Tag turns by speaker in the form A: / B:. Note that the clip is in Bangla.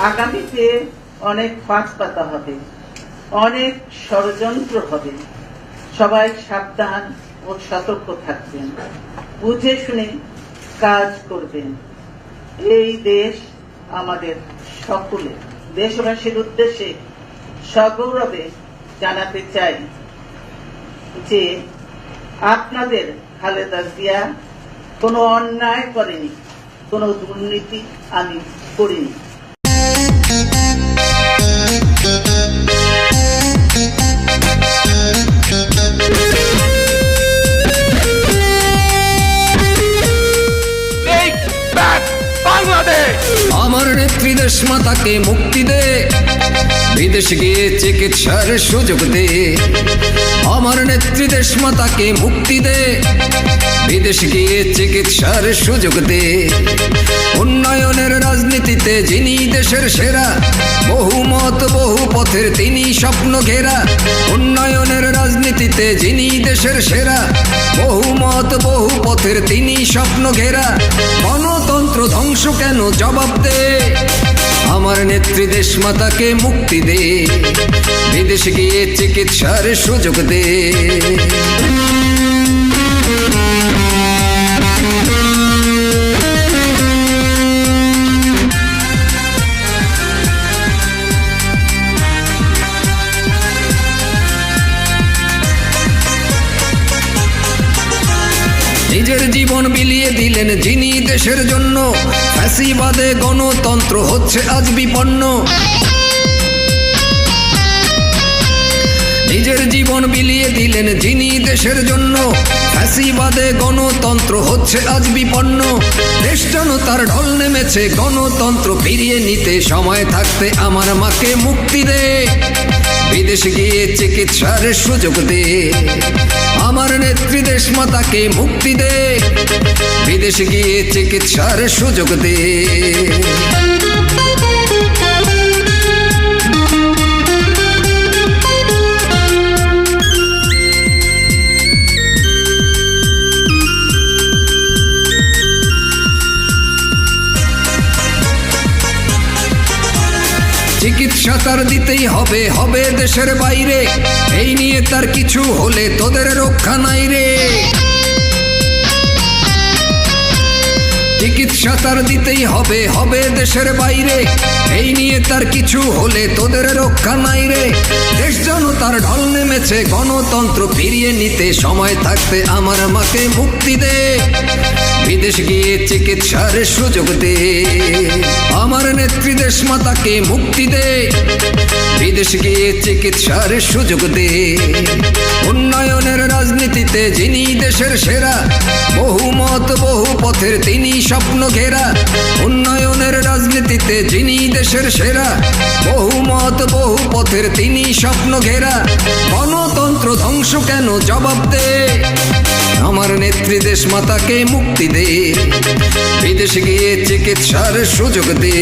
A: আগামীতে অনেক ফাঁস পাতা হবে, অনেক ষড়যন্ত্র হবে। সবাই সাবধান ও সতর্ক থাকবেন, বুঝে শুনে কাজ করবেন। এই দেশ আমাদের সকলে। দেশবাসীর উদ্দেশ্যে সগৌরবে জানাতে চাই যে আপনাদের খালেদা জিয়া কোনো অন্যায় করেনি, কোনো দুর্নীতি আমি করিনি।
B: আমার নেত্রী দেশ মাতাকে মুক্তি দে, বিদেশে গিয়ে চিকিৎসার সুযোগ দে। আমার নেত্রী দেশ মাতাকে মুক্তি দে, বিদেশে গিয়ে চিকিৎসার সুযোগ দে। উন্নয়নের রাজনীতিতে যিনি দেশের সেরা, বহুমত বহু পথের তিনি স্বপ্ন ঘেরা। উন্নয়নের রাজনীতিতে যিনি দেশের সেরা, বহুমত বহু পথের তিনি স্বপ্ন ঘেরা। গণতন্ত্র ধ্বংস কেন জবাব দে, আমার নেত্রী দেশ মাতাকে মুক্তি দে, বিদেশে গিয়ে চিকিৎসার সুযোগ দে। নিজের জীবন বিলিয়ে দিলেন যিনি দেশের জন্য, ফ্যাসিবাদে গণতন্ত্র হচ্ছে আজ বিপন্ন। নিজের জীবন বিলিয়ে দিলেন যিনি দেশের জন্য, ফ্যাসিবাদে গণতন্ত্র হচ্ছে আজ বিপন্ন। দেশ জনতার ঢল নেমেছে গণতন্ত্র ফিরিয়ে নিতে, সময় থাকতে আমার মাকে মুক্তি দে, বিদেশে গিয়ে চিকিৎসার সুযোগ দে। আমার নেত্রী দেশ মাতাকে মুক্তি দে, বিদেশে গিয়ে চিকিৎসার সুযোগ দে। চিকিৎসা তার দিতেই হবে, হবে দেশের বাইরে। এই নিয়ে তার কিছু হলে তোদের রক্ষা নাই রে। চিকিৎসা তার দিতেই হবে, হবে দেশের বাইরে। এই নিয়ে তার কিছু হলে তোদের রক্ষা নাই রে। দেশ জনতার ঢল নেমেছে গণতন্ত্র ফিরিয়ে নিতে, সময় থাকতে আমার মাকে মুক্তি দে, বিদেশ গিয়ে চিকিৎসার সুযোগ দে। আমার নেত্রী দেশ মাতাকে মুক্তি দে, বিদেশ গিয়ে চিকিৎসার সুযোগ দে। উন্নয়নের রাজনীতিতে যিনি দেশের সেরা, বহুমত বহু পথের তিনি স্বপ্ন ঘেরা। উন্নয়নের রাজনীতিতে যিনি দেশের সেরা, বহুমত বহু পথের তিনি স্বপ্ন ঘেরা। গণতন্ত্র ধ্বংস কেন জবাব দে, আমার নেত্রী দেশ মাতাকে মুক্তি দে, বিদেশে গিয়ে চিকিৎসার সুযোগ দে।